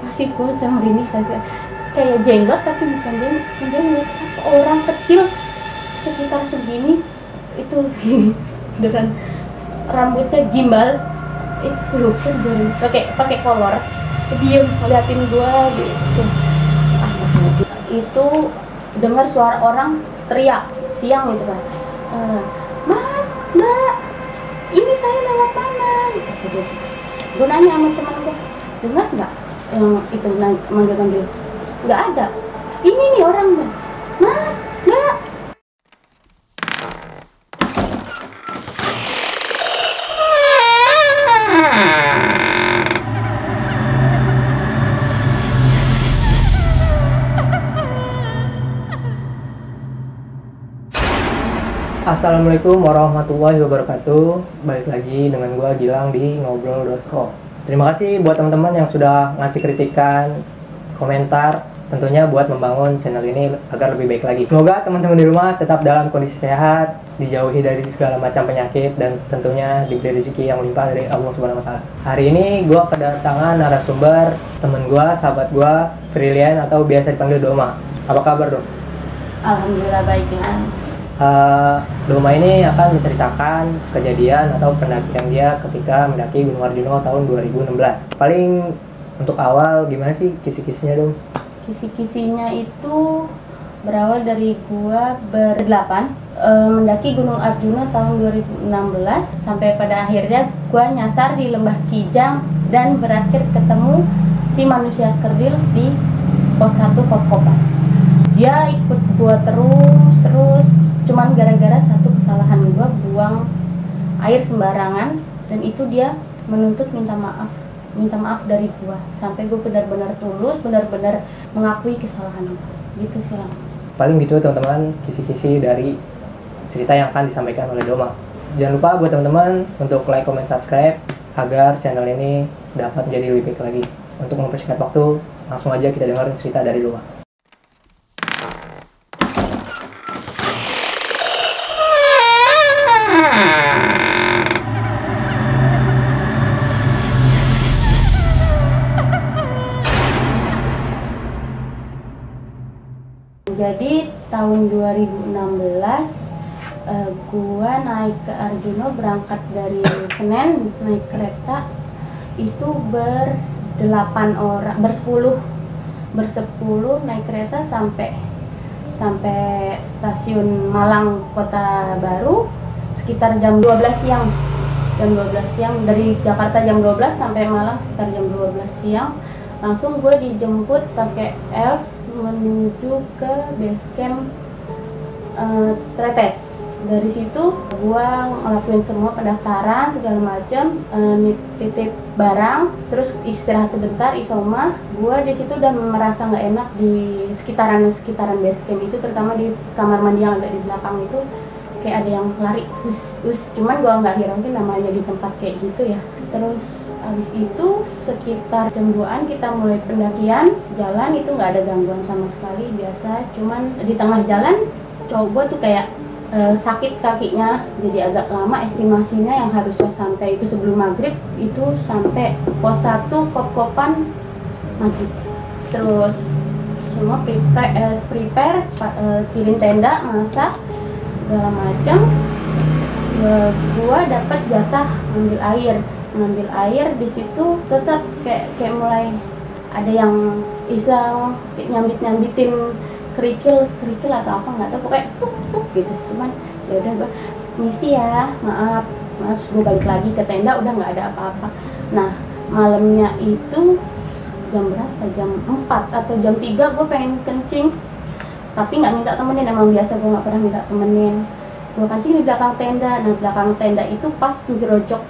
Masih gue sama Rini saya kayak jenglot tapi bukan jenglot, orang kecil sekitar segini itu dengan rambutnya gimbal itu pakai kolor, diem ngeliatin gua gitu. Astagfirullahaladzim. Itu dengar suara orang teriak siang gitu kan, Mas, Mbak, ini saya lewat mana? Gue nanya sama teman gue, dengar nggak yang itu manggil-manggil? Nggak ada. Ini nih orang, Mas, Mbak. Assalamualaikum warahmatullahi wabarakatuh. Balik lagi dengan gua Gilang di ngobrol.co. Terima kasih buat teman-teman yang sudah ngasih kritikan, komentar, tentunya buat membangun channel ini agar lebih baik lagi. Semoga teman-teman di rumah tetap dalam kondisi sehat, dijauhi dari segala macam penyakit, dan tentunya diberi rezeki yang melimpah dari Allah Subhanahu wa taala. Hari ini gua kedatangan narasumber temen gua, sahabat gua, Frilian atau biasa dipanggil Doma. Apa kabar, Dom? Alhamdulillah baik ya. Doma ini akan menceritakan kejadian atau pendakian dia ketika mendaki Gunung Arjuna tahun 2016. Paling untuk awal gimana sih kisi-kisinya, Dom? Kisi-kisinya itu berawal dari gua berdelapan mendaki Gunung Arjuna tahun 2016 sampai pada akhirnya gua nyasar di Lembah Kijang dan berakhir ketemu si manusia kerdil di pos 1 Kop-Kopan. Dia ikut gua terus cuman gara-gara satu kesalahan gua buang air sembarangan, dan itu dia menuntut minta maaf dari gua sampai gua benar-benar tulus, benar-benar mengakui kesalahan gua gitu sih lah. Paling gitu teman-teman, kisi-kisi dari cerita yang akan disampaikan oleh Doma. Jangan lupa buat teman-teman untuk like, comment, subscribe agar channel ini dapat menjadi lebih baik lagi. Untuk mempersingkat waktu, langsung aja kita dengerin cerita dari Doma. Jadi tahun 2016 gua naik ke Arjuna, berangkat dari Senen naik kereta itu bersepuluh naik kereta sampai stasiun Malang Kota Baru sekitar jam 12 siang. Dari Jakarta jam 12 sampai Malang sekitar jam 12 siang. Langsung gue dijemput pakai elf menuju ke base camp Tretes. Dari situ gua ngelakuin semua pendaftaran segala macam, titip barang, terus istirahat sebentar, isoma. Gua di situ udah merasa nggak enak di sekitaran base camp itu, terutama di kamar mandi yang agak di belakang itu kayak ada yang lari, cuman gua nggak hiraukin namanya di tempat kayak gitu ya. Terus habis itu sekitar jam 2-an kita mulai pendakian. Jalan itu nggak ada gangguan sama sekali, biasa. Cuman di tengah jalan cowok gua tuh kayak sakit kakinya, jadi agak lama. Estimasinya yang harusnya sampai itu sebelum maghrib itu sampai pos 1 Kop-Kopan maghrib. Terus semua prepare pilih tenda, masak segala macam. Gua dapat jatah ngambil air di situ. Tetap kayak mulai ada yang iseng nyambitin kerikil atau apa nggak tahu, pokoknya tuk gitu. Cuman ya udah gue misi ya, maaf gue balik lagi ke tenda, udah nggak ada apa-apa. Nah malamnya itu jam berapa, jam 4 atau jam 3 gue pengen kencing tapi nggak minta temenin. Emang biasa gue nggak pernah minta temenin. Gue kencing di belakang tenda. Nah belakang tenda itu pas menjerojok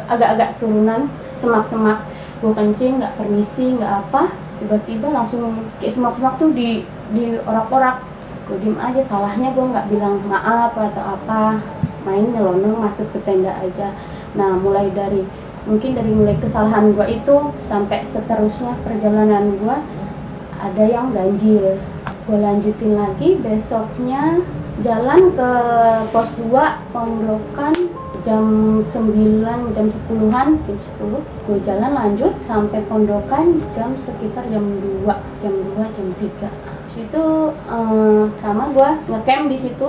agak-agak turunan semak-semak. Gue kencing nggak permisi nggak apa, tiba-tiba langsung kayak semak-semak tuh di orak-orak. Gue diem aja, salahnya gue nggak bilang maaf atau apa, main nyelonong masuk ke tenda aja. Nah mulai kesalahan gue itu sampai seterusnya perjalanan gue ada yang ganjil. Gue lanjutin lagi besoknya, jalan ke pos 2 Pondokan jam 9, jam 10-an, jam 10 gue jalan lanjut sampai pondokan sekitar jam 2, jam 3. Situ sama gue ngecamp di situ,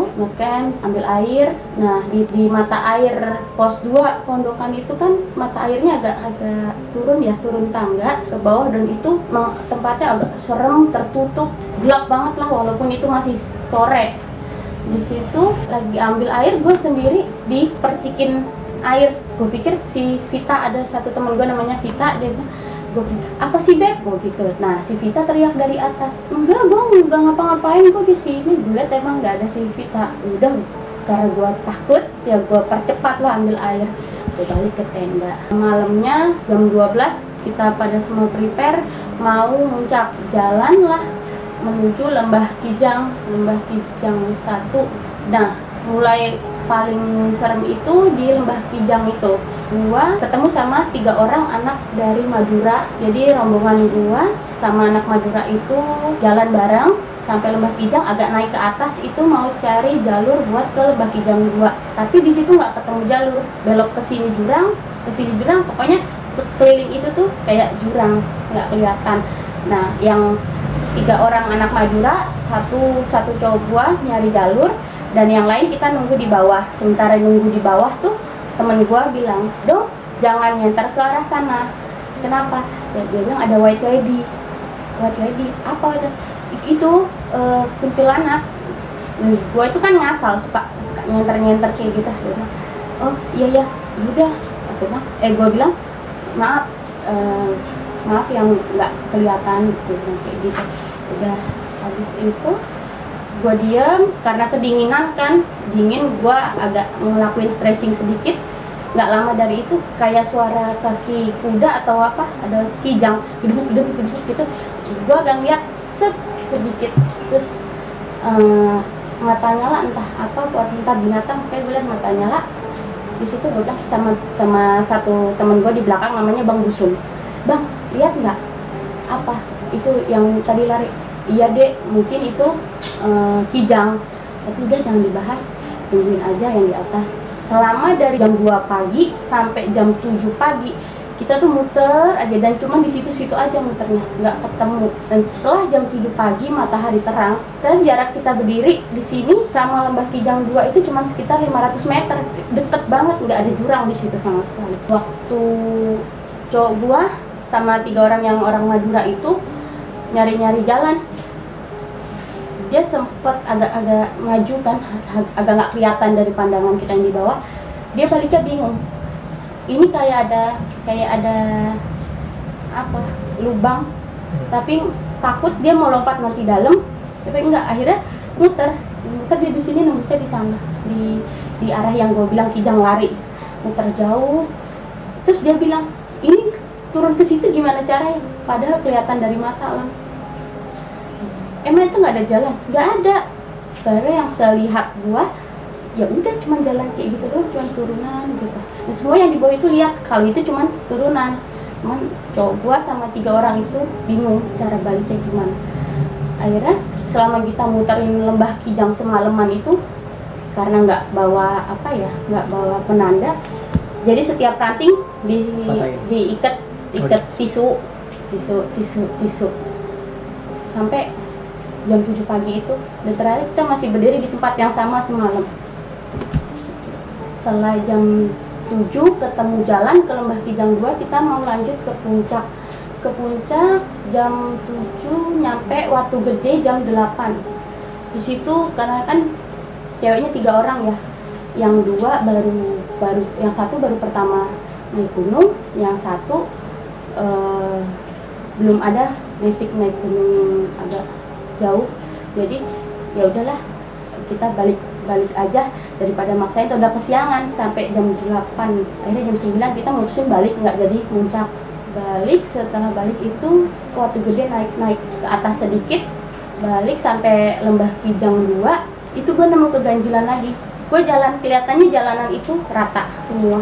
ambil air. Nah di mata air pos 2 pondokan itu kan mata airnya agak turun tangga ke bawah, dan itu tempatnya agak serem, tertutup, gelap banget lah walaupun itu masih sore. Di situ lagi ambil air, gue sendiri di percikin air. Gue pikir si Vita, ada satu teman gue namanya Vita, dia bilang, gue bilang, apa sih Beb? Gue gitu. Nah si Vita teriak dari atas, enggak, gue nggak ngapa-ngapain, gue di sini. Gue liat emang nggak ada si Vita. Udah, karena gue takut ya gue percepat lah ambil air. Gue balik ke tenda. Malamnya jam 12 kita pada semua prepare mau muncak, jalan lah menuju Lembah Kijang 1. Nah mulai paling serem itu di Lembah Kijang itu. Gua ketemu sama 3 orang anak dari Madura. Jadi rombongan gua sama anak Madura itu jalan bareng sampai Lembah Kijang, agak naik ke atas itu mau cari jalur buat ke Lembah Kijang 2. Tapi di situ nggak ketemu jalur, belok ke sini jurang, pokoknya sekeliling itu tuh kayak jurang, nggak kelihatan. Nah yang 3 orang anak Madura, satu cowok gua nyari jalur, dan yang lain kita nunggu di bawah. Sementara nunggu di bawah tuh temen gua bilang, "Dong, jangan nyenter ke arah sana." Kenapa? Dia bilang ada white lady. Apa itu? Itu kuntilanak. Gua itu kan ngasal, suka nyenter kayak gitu. Dia bilang, "Oh iya, udah." Gua bilang, "Maaf, yang nggak kelihatan," kayak gitu. Udah habis itu gue diam karena kedinginan kan, gue agak ngelakuin stretching sedikit. Nggak lama dari itu kayak suara kaki kuda atau apa, ada kijang gedebuk gitu. Gue agak lihat sedikit, terus mata nyala, entah binatang, kayak gue lihat mata nyala. Di situ gue bilang sama satu temen gue di belakang namanya Bang Busun, "Bang, lihat nggak apa itu yang tadi lari?" "Iya Dek, mungkin itu kijang." Tapi udah jangan dibahas, tungguin aja yang di atas. Selama dari jam 2 pagi sampai jam 7 pagi kita tuh muter aja, dan cuma di situ-situ aja muternya, nggak ketemu. Dan setelah jam 7 pagi matahari terang, terus jarak kita berdiri di sini sama Lembah Kijang 2 itu cuma sekitar 500 meter, deket banget, nggak ada jurang di situ sama sekali. Waktu cowok gua sama 3 orang yang orang Madura itu nyari-nyari jalan, dia sempat agak maju kan, agak nggak kelihatan dari pandangan kita yang di bawah. Dia baliknya bingung, ini kayak ada apa, lubang, tapi takut dia mau lompat nanti dalam, tapi enggak. Akhirnya muter dia di sini, nembusnya di sana, di arah yang gue bilang kijang lari, muter jauh. Terus dia bilang, "Ini turun ke situ gimana caranya?" Padahal kelihatan dari mata lah. Emang itu nggak ada jalan? Nggak ada. Baru yang selihat gua, ya udah cuma jalan kayak gitu doang, cuma turunan gitu. Dan semua yang di bawah itu lihat kalau itu cuma turunan. Cuman cowok gua sama 3 orang itu bingung cara baliknya gimana. Akhirnya selama kita muterin Lembah Kijang semalaman itu, karena nggak bawa penanda, jadi setiap ranting diikat tisu sampai jam 7 pagi itu. Dan terakhir kita masih berdiri di tempat yang sama semalam. Setelah jam 7 ketemu jalan ke Lembah Kijang 2, kita mau lanjut ke puncak. Jam 7 nyampe Watu Gede jam 8. Di situ karena kan ceweknya 3 orang ya, yang 2 baru yang 1 baru pertama naik gunung, yang 1 belum ada basic naik gunung, agak jauh. Jadi ya udahlah, kita balik aja daripada maksain, udah kesiangan sampai jam 8. Akhirnya jam 9 kita mutusin balik, nggak jadi puncak. Balik, setelah balik itu Watu Gede naik ke atas sedikit, balik sampai Lembah Kijang 2 itu gue nemu keganjilan lagi. Gue jalan, kelihatannya jalanan itu rata semua,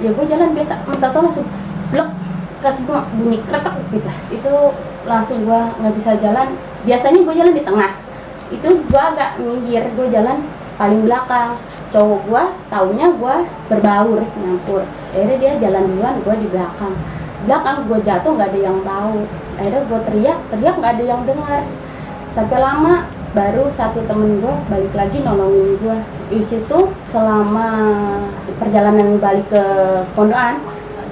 ya gue jalan biasa, mentah-mentah langsung blok, kaki gue bunyi kretek gitu. Itu langsung gue nggak bisa jalan. Biasanya gue jalan di tengah, itu gue agak minggir, gue jalan paling belakang. cowok gua taunya gua berbaur nyampur, akhirnya dia jalan duluan, gua di belakang gua jatuh nggak ada yang tahu, akhirnya gua teriak nggak ada yang dengar, sampai lama baru satu temen gua balik lagi nolongin gua. Di situ selama perjalanan balik ke pondokan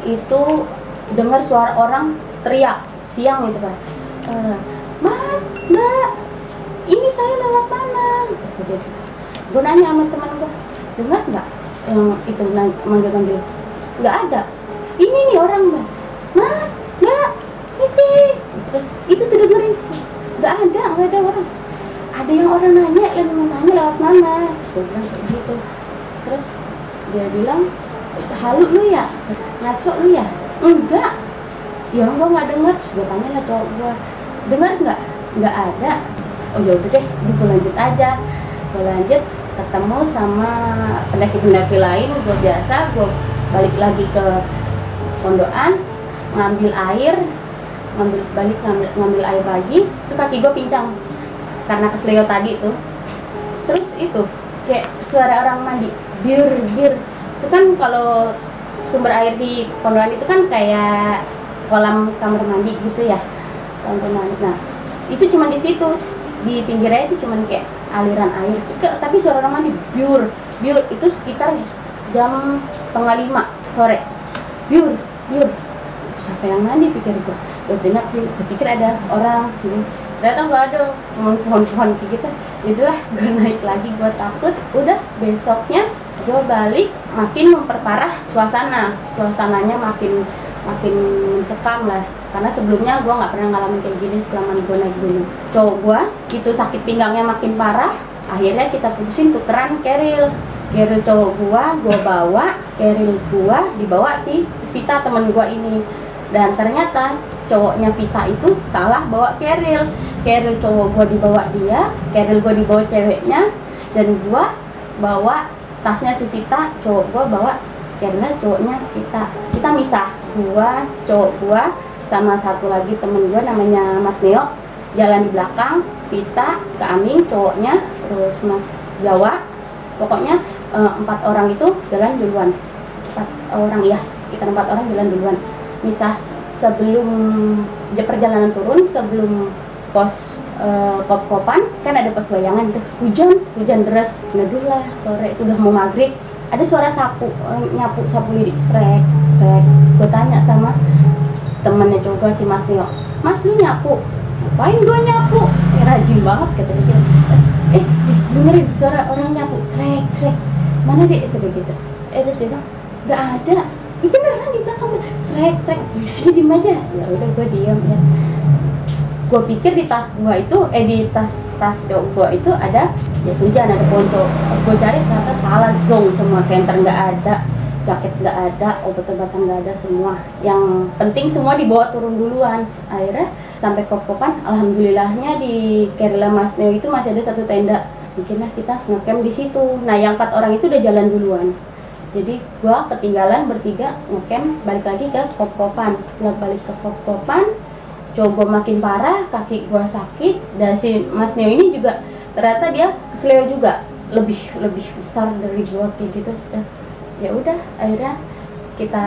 itu dengar suara orang teriak siang gitu Pak, Mas, Mbak, ini saya lewat mana? Gue nanya sama teman gue, dengar nggak yang itu manggil-manggil? Nggak ada. Ini nih orang Mbak, Mas, Mbak, misi. Terus itu tuh dengerin, nggak ada orang. Ada yang orang nanya lewat mana? Gue bilang kayak gitu. Terus dia bilang, halu lu ya, ngaco lu ya? Enggak. Ya gue nggak dengar. Gue tanya lah cowok gue, dengar nggak ada. Oh ya udah deh, gue lanjut aja. Gue lanjut ketemu sama pendaki-pendaki lain. Gue biasa, gue balik lagi ke pondokan, ngambil air lagi. Itu kaki gue pincang karena kesleo tadi tuh. Terus itu kayak suara orang mandi, bir. Itu kan kalau sumber air di pondokan itu kan kayak kolam kamar mandi gitu ya, kamar mandi. Nah itu cuma di situ, di pinggirnya itu cuma kayak aliran air, tapi suara orang mandi biur itu sekitar jam 4:30 sore. Biur siapa yang mandi, pikir gue pikir ada orang gitu. Ternyata nggak ada, cuma pohon-pohon gitu. Itulah gue naik lagi, gue takut. Udah besoknya gue balik, makin memperparah suasananya makin mencekam lah, karena sebelumnya gue nggak pernah ngalamin kayak gini selama gue naik gunung. Cowok gue itu sakit pinggangnya makin parah, akhirnya kita putusin tukeran keril cowok gue bawa, keril gue dibawa si Vita temen gue ini. Dan ternyata cowoknya Vita itu salah bawa keril cowok gue dibawa dia, keril gue dibawa ceweknya, dan gue bawa tasnya si Vita, cowok gue bawa kerilnya cowoknya kita misah. Gua, cowok gua, sama satu lagi temen gua namanya Mas Neo jalan di belakang, Vita, Kak Aming cowoknya, terus Mas Jawa. Pokoknya 4 orang itu jalan duluan. 4 orang ya, sekitar 4 orang jalan duluan. Misah sebelum perjalanan turun, sebelum pos kop-kopan kan ada pos bayangan tuh. Hujan deras, neduh lah sore itu udah mau maghrib. Ada suara sapu lidi, srek. Gue tanya sama temennya cowok gue si Mas Neo, Mas lu nyapu? Ngapain gue nyapu? Rajin banget kata dia. Dengerin suara orang nyapu, srek. Mana deh itu deh gitu. Terus dia bilang, nggak ada. Itu beneran di belakang, srek. Jadi diem aja. Ya udah gue diem ya. Gue pikir di tas gue itu, di tas cowok gue itu ada jas hujan, ada ponco. Gue cari ternyata salah, zong semua, senter nggak ada, jaket nggak ada, obat-obatan nggak ada semua. Yang penting semua dibawa turun duluan. Akhirnya sampai kop-kopan, alhamdulillahnya di Kerala Mas Neo itu masih ada satu tenda. Mungkinlah kita ngecamp di situ. Nah yang 4 orang itu udah jalan duluan. Jadi gue ketinggalan bertiga ngecamp, balik lagi ke kop-kopan. Setelah balik ke kop-kopan, cowok gue makin parah, kaki gue sakit, dan si Mas Neo ini juga ternyata dia kesleo juga, lebih besar dari gue kayak gitu. Ya udah akhirnya kita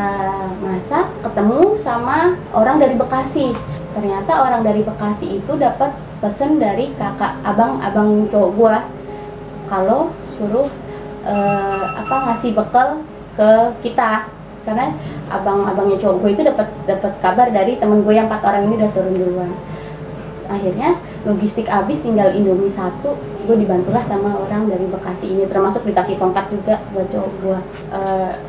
masak, ketemu sama orang dari Bekasi. Ternyata orang dari Bekasi itu dapat pesen dari abang cowok gue kalau suruh ngasih bekal ke kita, karena abangnya cowok gue itu dapat kabar dari temen gue yang 4 orang ini udah turun duluan. Akhirnya logistik habis, tinggal Indomie 1. Gue dibantulah sama orang dari Bekasi ini, termasuk dikasih tongkat juga buat cowok gue.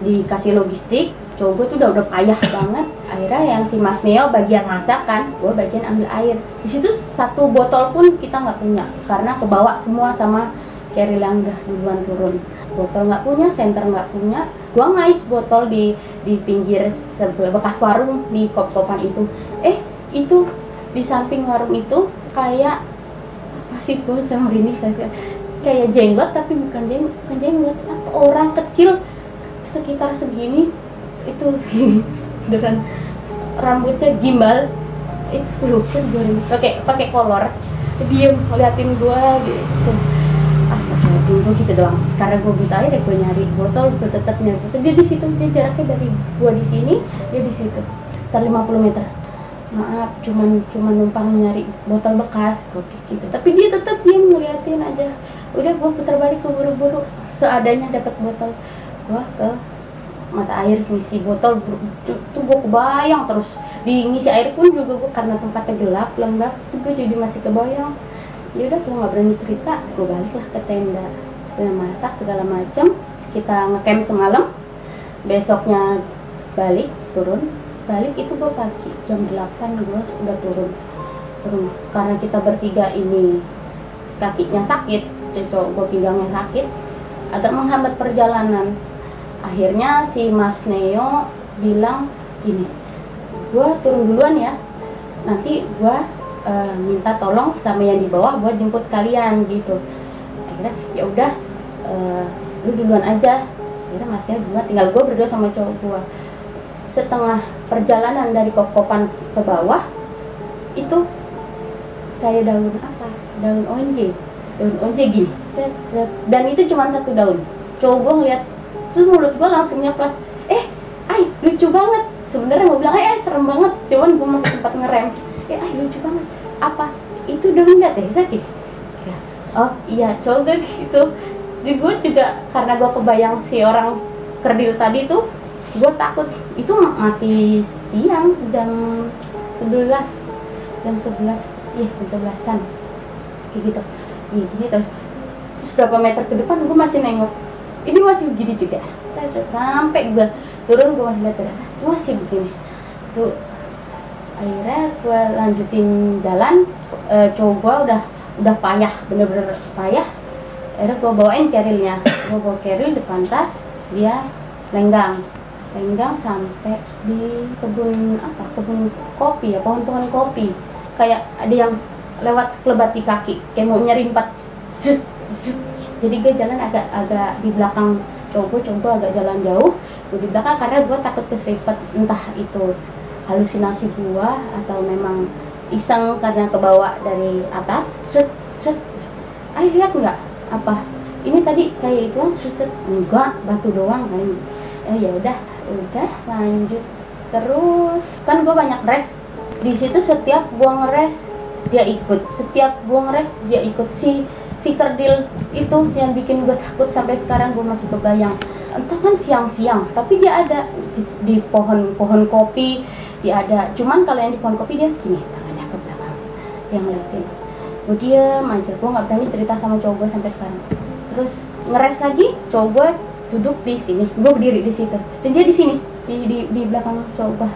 Dikasih logistik, cowok gue tuh udah payah banget. Akhirnya yang si Mas Neo bagian masak kan, gue bagian ambil air. Di situ 1 botol pun kita nggak punya, karena kebawa semua sama keril yang udah duluan turun. Botol nggak punya, senter nggak punya. Gua ngais botol di pinggir sebelah bekas warung di kop-kopan itu. Itu di samping warung itu kayak apa sih, gue sama Rini saya kayak jenglot, tapi bukan jenglot, orang kecil sekitar segini itu dengan rambutnya gimbal itu pakai kolor, diem ngeliatin gua gitu. astagfirullahaladzim, gue gitu doang. Karena gue buta air, gue nyari botol, gue tetap nyari botol. Dia di situ, dia jaraknya dari gue di sini, dia di situ sekitar 50 meter. Maaf, cuman numpang nyari botol bekas, gue gitu. Tapi dia tetap diam ngeliatin aja. Udah gue putar balik ke buru-buru, seadanya dapat botol. Gue ke mata air ngisi botol, tuh gue kebayang terus di ngisi air pun juga gue karena tempatnya gelap lembab, tuh gue jadi masih kebayang. Ya udah, gue nggak berani cerita, gue baliklah ke tenda, saya masak segala macam, kita ngecamp semalam, besoknya balik itu gue pagi jam 8 gue udah turun karena kita bertiga ini kakinya sakit, cowok gue pinggangnya sakit, agak menghambat perjalanan. Akhirnya si Mas Neo bilang gini, gue turun duluan ya, nanti gue minta tolong sama yang di bawah buat jemput kalian gitu. Akhirnya ya udah, lu duluan aja. Akhirnya Mas Neo duluan, tinggal gue berdua sama cowok gue. Setengah perjalanan dari Kokopan ke bawah itu kayak daun onje gini, dan itu cuma satu daun. Cowok gue ngeliat tuh, mulut gue langsung nyeplos, lucu banget. Sebenarnya mau bilang serem banget, cuman gue masih sempat ngerem. Lucu banget. Apa itu daun nggak teh Zaki? Ya. Oh iya, cowok gue gitu. Jadi gue juga karena gue kebayang si orang kerdil tadi tuh, gue takut. Itu masih siang, jam 11 ya, jam 11-an kayak gitu. Gini terus berapa meter ke depan gue masih nengok, ini masih begini juga. Sampai gue turun, gue masih lihat masih begini tuh. Akhirnya gue lanjutin jalan, cowok gue udah payah, bener-bener payah. Akhirnya gue bawain kerilnya, gue bawa keril depan tas, dia lenggang sampai di kebun kopi ya, pohon kopi. Kayak ada yang lewat sekelebat di kaki, kayak mau nyerimpat. Jadi gue jalan agak di belakang cowok gue agak jalan jauh, gue di belakang karena gue takut keserempet, entah itu halusinasi gue atau memang iseng karena kebawa dari atas. Lihat nggak apa ini tadi kayak itu enggak, batu doang kan. Ya udah lanjut terus. Kan gue banyak rest di situ, setiap gue ngeres dia ikut, si kerdil itu yang bikin gue takut. Sampai sekarang gue masih kebayang, entah kan siang-siang tapi dia ada di pohon kopi, dia ada. Cuman kalau yang di pohon kopi dia gini, tangannya ke belakang, dia ngeliatin. Gue diem aja, gue nggak berani cerita sama cowok gue sampai sekarang. Terus ngeres lagi, cowok gue duduk di sini, gue berdiri di situ, dan dia di sini di belakang cowok gue.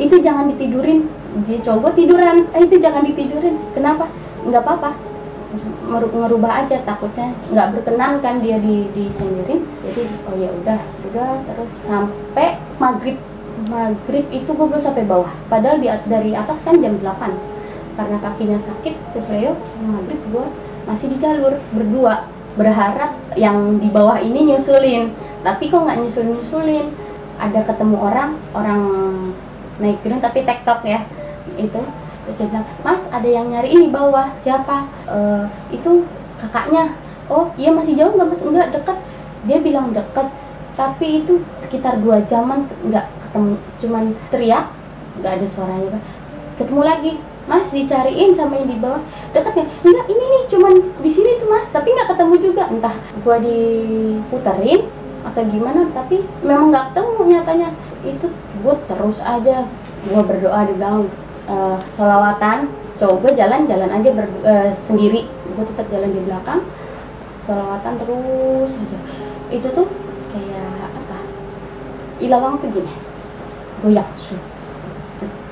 Itu jangan ditidurin. Dia cowok gue tiduran, itu jangan ditidurin. Kenapa? Nggak apa-apa, ngerubah aja, takutnya nggak berkenan kan dia disendirin. Jadi oh ya udah terus sampai maghrib itu gue belum sampai bawah, padahal dari atas kan jam 8. Karena kakinya sakit kesleo, maghrib gue masih di jalur berdua, berharap yang di bawah ini nyusulin, tapi kok nggak nyusulin. Ada ketemu orang naik gunung tapi tektok ya itu. Terus dia bilang, Mas ada yang nyari ini bawah. Siapa? Itu kakaknya. Oh iya, masih jauh nggak Mas? Enggak, dekat. Dia bilang dekat, tapi itu sekitar 2 jaman nggak ketemu, cuman teriak, nggak ada suaranya. Ketemu lagi, Mas dicariin sama yang di bawah. Dekat nggak? Enggak, ini nih cuman di sini tuh Mas, tapi nggak ketemu juga. Entah gua diputerin atau gimana, tapi memang nggak ketemu nyatanya. Itu gue terus aja, gue berdoa di belakang, sholawatan. Cowok gue jalan aja sendiri, gue tetap jalan di belakang, sholawatan terus aja. Itu tuh kayak apa, ilalang tuh gini, goyang.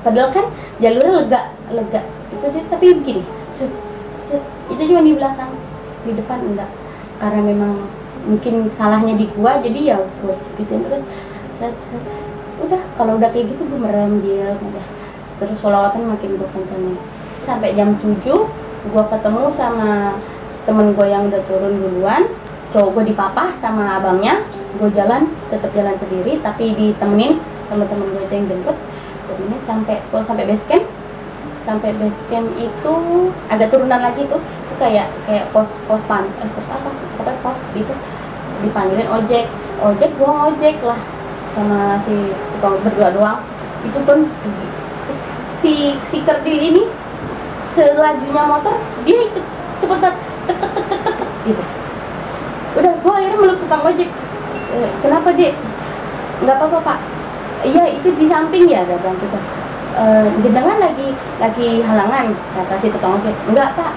Padahal kan jalurnya lega itu dia, tapi begini, itu cuma di belakang, di depan enggak. Karena memang mungkin salahnya di gua, jadi ya gue gituin terus. Udah, kalau udah kayak gitu gue merem dia udah. Terus sholawatan makin gue kencengin sampai jam 7. Gue ketemu sama temen gue yang udah turun duluan. Cowok gue dipapah sama abangnya. Gue tetap jalan sendiri, tapi ditemenin temen-temen gue yang jemput. Temenin sampai base camp. Sampai base camp itu agak turunan lagi tuh, itu itu kayak pos apa sih, pokoknya pos gitu, dipanggilin ojek gue ngojek lah sama si tukang berdua doang. Itu pun si kerdil ini selajunya motor dia ikut cepet banget, tek tek tek tek tek gitu. Udah gue akhirnya meluk tukang ojek. Kenapa dek? Nggak apa-apa pak. Iya itu di samping ya, saya bilang gitu. Jenengan lagi halangan, kata si tukang ojek. Enggak pak,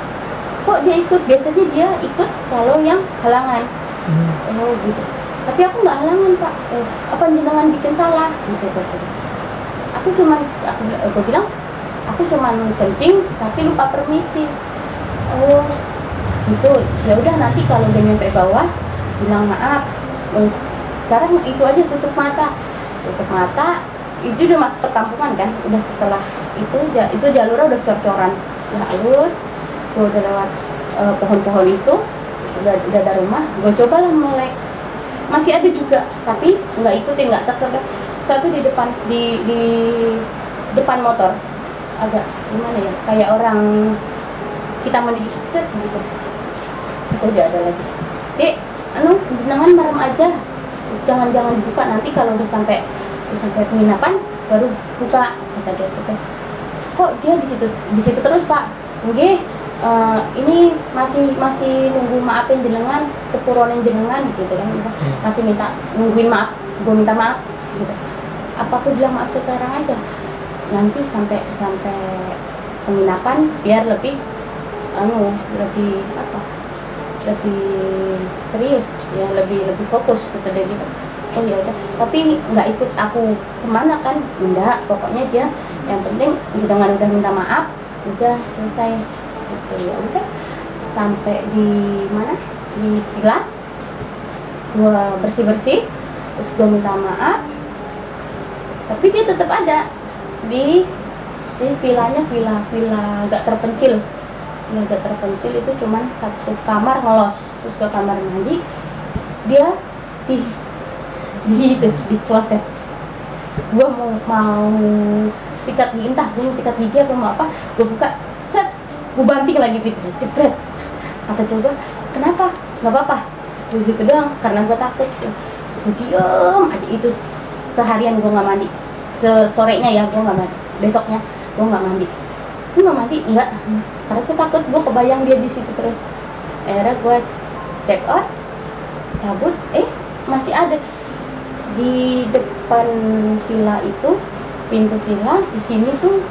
kok dia ikut, biasanya dia ikut kalau yang halangan. Oh gitu, tapi aku nggak halangan pak. Apa jenengan bikin salah gitu. Aku bilang aku cuman kencing tapi lupa permisi. Oh gitu, ya udah nanti kalau udah nyampe bawah bilang maaf. Sekarang itu aja, tutup mata. Itu udah masuk perkampungan kan, udah setelah itu jalurnya udah cor-coran, udah halus. Gue udah lewat pohon-pohon itu, sudah ada rumah. Gue coba lah melek, masih ada juga, tapi nggak ikutin, nggak terkena. Satu di depan motor, agak gimana ya, kayak orang kita menuju set gitu. Itu udah ada lagi. Dek, jenengan merem aja, jangan dibuka, nanti kalau udah sampai penginapan baru buka, kata dia. Kok dia di situ terus pak? Nggih, ini masih nunggu maafin jenengan, sepuronin jenengan gitu kan, masih nungguin maaf, gue minta maaf gitu. Apa aku bilang maaf sekarang aja, nanti sampai penginapan biar lebih lebih serius ya, lebih fokus gitu deh gitu. Oh ya udah, tapi nggak ikut aku kemana kan, enggak, pokoknya dia yang penting dengan udah minta maaf udah selesai gitu. Ya udah, sampai di mana, di villa, gua bersih terus gua minta maaf, tapi dia tetap ada di villanya, villa agak terpencil. Agak terpencil itu cuman satu kamar ngelos, terus ke kamar mandi dia di kloset. Gua mau sikat gigi, entah gue mau sikat gigi atau mau apa, gue buka, set, gue banting lagi pintunya, jebret. Kata coba, kenapa? Nggak apa-apa, gue gitu doang, karena gue takut. Gue diem aja, itu seharian gue nggak mandi. Sorenya ya gue nggak mandi, besoknya gue nggak mandi. Enggak, karena gue takut, gue kebayang dia di situ terus. Akhirnya gue check out, cabut, masih ada di depan villa itu, pintu villa di sini tuh,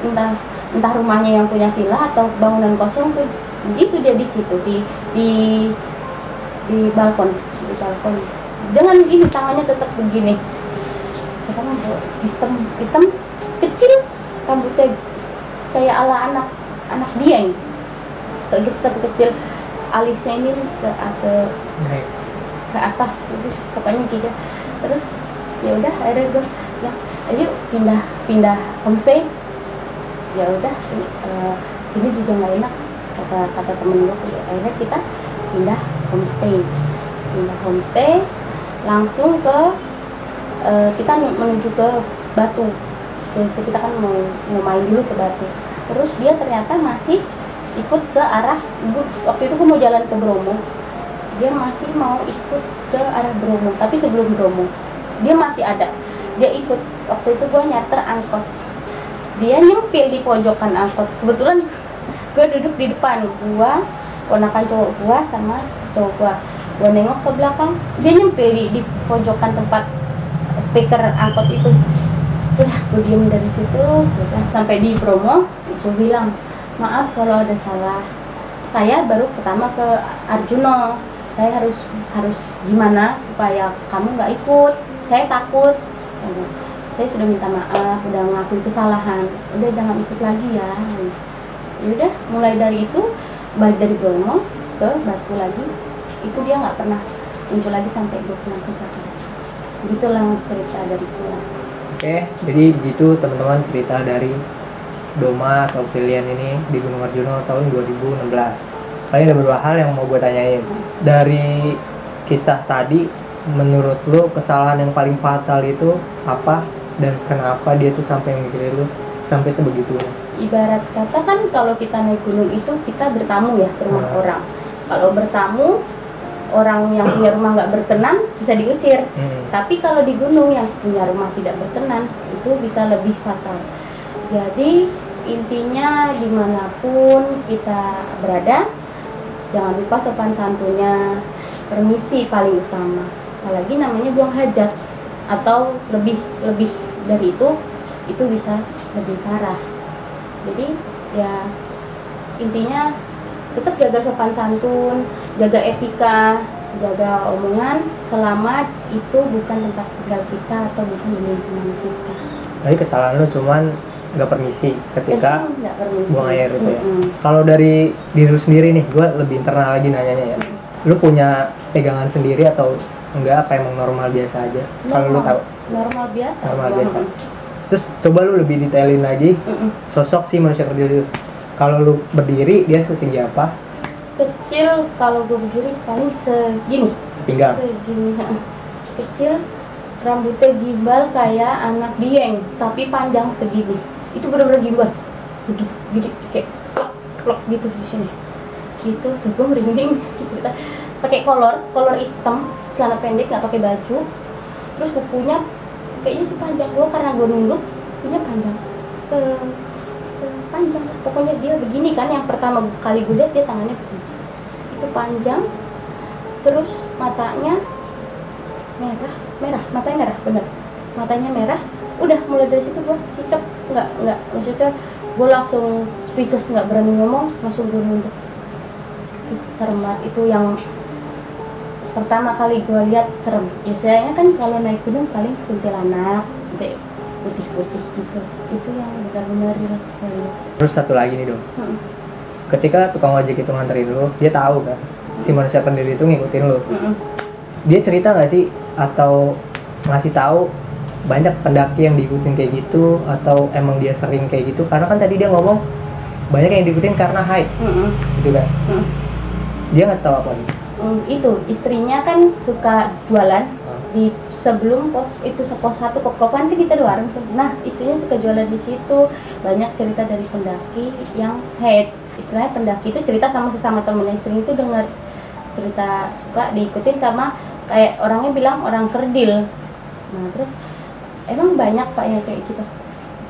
entah rumahnya yang punya villa atau bangunan kosong tuh, itu dia di situ di balkon, dengan ini tangannya tetap begini. Sekarang hitam kecil, rambutnya kayak ala anak dieng kayak gitu, tapi kecil, alisnya ini ke atas itu pokoknya gitu. Terus ya udah, akhirnya gue bilang ayo pindah homestay. Ya udah, sini juga nggak enak, kata temen gue. Akhirnya kita pindah homestay langsung ke kita menuju ke Batu. Jadi kita kan mau main dulu ke Batu. Terus dia ternyata masih ikut ke arah, waktu itu gue mau jalan ke Bromo, dia masih mau ikut ke arah Bromo, tapi sebelum Bromo dia masih ada, dia ikut. Waktu itu gue nyarter angkot, dia nyempil di pojokan angkot. Kebetulan gue duduk di depan, gue, ponakan cowok gue sama cowok gue nengok ke belakang, dia nyempil di pojokan tempat speaker angkot itu. Udah, gue diem dari situ. Sampai di Bromo, gue bilang maaf kalau ada salah, saya baru pertama ke Arjuno, saya harus gimana supaya kamu nggak ikut, saya takut. Saya sudah minta maaf, udah ngakui kesalahan, udah jangan ikut lagi ya. Udah, mulai dari itu balik dari Bromo ke Batu lagi, itu dia nggak pernah muncul lagi sampai gue pulang ke Jakarta. Gitulah cerita dari pulang. Oke, jadi begitu teman-teman cerita dari Doma atau Filian ini di Gunung Arjuno tahun 2016. Paling ada beberapa hal yang mau gue tanyain. Dari kisah tadi, menurut lo kesalahan yang paling fatal itu apa? Dan kenapa dia tuh sampai mikirin lo sampai sebegitunya? ibarat kata kan kalau kita naik gunung itu kita bertamu ya ke rumah orang. Kalau bertamu, orang yang punya rumah nggak berkenan bisa diusir. Tapi kalau di gunung yang punya rumah tidak berkenan itu bisa lebih fatal. Jadi intinya dimanapun kita berada, jangan lupa sopan santunnya, permisi paling utama. Apalagi namanya buang hajat atau lebih dari itu bisa lebih parah. Jadi ya intinya tetap jaga sopan santun, jaga etika, jaga omongan selama itu bukan tempat tinggal kita atau bukan di lingkungan kita. Jadi kesalahan lu cuman nggak permisi ketika nggak permisi. buang air itu ya. Kalau dari diri lu sendiri nih, gue lebih internal lagi nanyanya ya. Lu punya pegangan sendiri atau enggak, apa emang normal biasa aja? Kalau lu tahu normal biasa. Normal biasa. Terus coba lu lebih detailin lagi sosok si manusia kerdil itu. Kalau lu berdiri dia setinggi apa? Kecil, kalau gue berdiri paling segini. Sepinggang. Segini. Kecil, rambutnya gimbal kayak anak dieng, tapi panjang segini. Itu bener-bener gimbal. Gede kayak klok gitu di sini. Gitu tuh gue merinding cerita. Pakai kolor hitam, celana pendek, nggak pakai baju. Terus kukunya kayaknya sih panjang, gue karena gue nunduk kukunya panjang sepanjang, pokoknya dia begini kan. Yang pertama kali gue lihat dia tangannya begini, itu panjang. Terus matanya merah, matanya merah bener, matanya merah. Udah mulai dari situ gue kicep, nggak maksudnya gue langsung speechless, nggak berani ngomong, langsung gue nunduk. Itu serem banget, itu yang pertama kali gue lihat serem. Biasanya kan kalau naik gunung paling kuntilanak, putih-putih gitu. Itu yang benar-benar lihat. Terus satu lagi nih dong. Ketika tukang ojek itu nganterin lu, dia tahu kan si manusia kerdil itu ngikutin lu. Dia cerita nggak sih atau ngasih tahu banyak pendaki yang diikutin kayak gitu, atau emang dia sering kayak gitu? Karena kan tadi dia ngomong banyak yang diikutin karena hype, gitu kan? Dia ngasih tahu apa nih? Itu istrinya kan suka jualan di sebelum pos 1 kok-kokan kan kita di warung tuh. Nah istrinya suka jualan di situ, banyak cerita dari pendaki yang hate. Istilahnya pendaki itu cerita sama sesama temennya, istrinya itu dengar cerita suka diikutin sama kayak orangnya bilang orang kerdil. Nah terus emang banyak pak yang kayak gitu,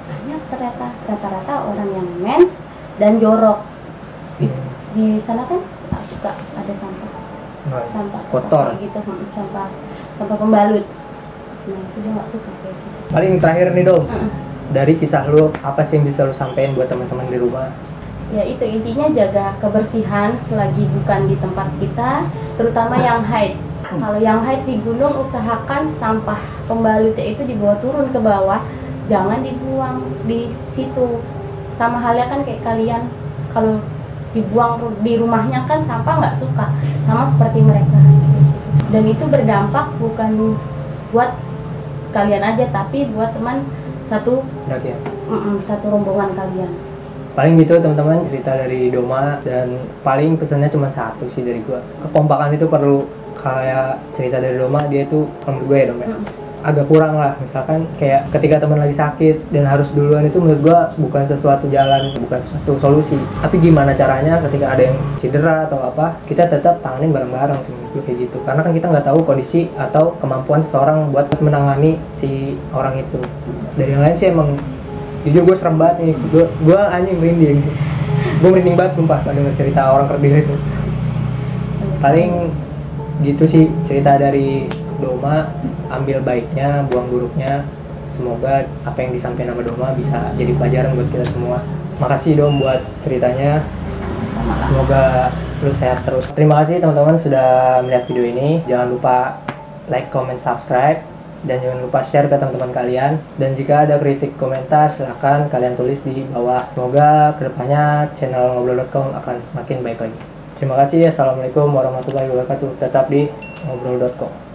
banyak ternyata, rata-rata orang yang mens dan jorok. Di sana kan suka ada sampah kotor gitu, sampah pembalut. Nah itu dia nggak suka kayak gitu. Paling terakhir nih dong, dari kisah lu apa sih yang bisa lu sampein buat teman-teman di rumah? Ya itu intinya jaga kebersihan selagi bukan di tempat kita, terutama yang haid. Kalau yang haid di gunung usahakan sampah pembalutnya itu dibawa turun ke bawah, jangan dibuang di situ. Sama halnya kan kayak kalian kalau dibuang di rumahnya kan sampah nggak suka, sama seperti mereka. Dan itu berdampak bukan buat kalian aja, tapi buat teman satu rombongan kalian. Paling gitu teman-teman cerita dari Doma, dan paling pesannya cuma satu sih dari gua. Kekompakan itu perlu. Kayak cerita dari Doma, dia itu menurut gue ya Dom ya, agak kurang lah. Misalkan kayak ketika teman lagi sakit dan harus duluan, itu menurut gue bukan sesuatu jalan, bukan suatu solusi. Tapi gimana caranya ketika ada yang cedera atau apa, kita tetap tanganin bareng-bareng sih, menurut gue kayak gitu. Karena kan kita nggak tahu kondisi atau kemampuan seseorang buat menangani si orang itu. Dari yang lain sih emang jujur gue serem banget nih, gue anjing merinding. Gue merinding banget sumpah kalau denger cerita orang kerdil itu. Paling gitu sih cerita dari Doma, ambil baiknya, buang buruknya. Semoga apa yang disampaikan sama Doma bisa jadi pelajaran buat kita semua. Makasih Dom buat ceritanya. Semoga lu sehat terus. Terima kasih teman-teman sudah melihat video ini. Jangan lupa like, comment, subscribe, dan jangan lupa share ke teman-teman kalian. Dan jika ada kritik komentar silahkan kalian tulis di bawah. Semoga kedepannya channel ngobrol.com akan semakin baik lagi. Terima kasih. Assalamualaikum warahmatullahi wabarakatuh. Tetap di ngobrol.com.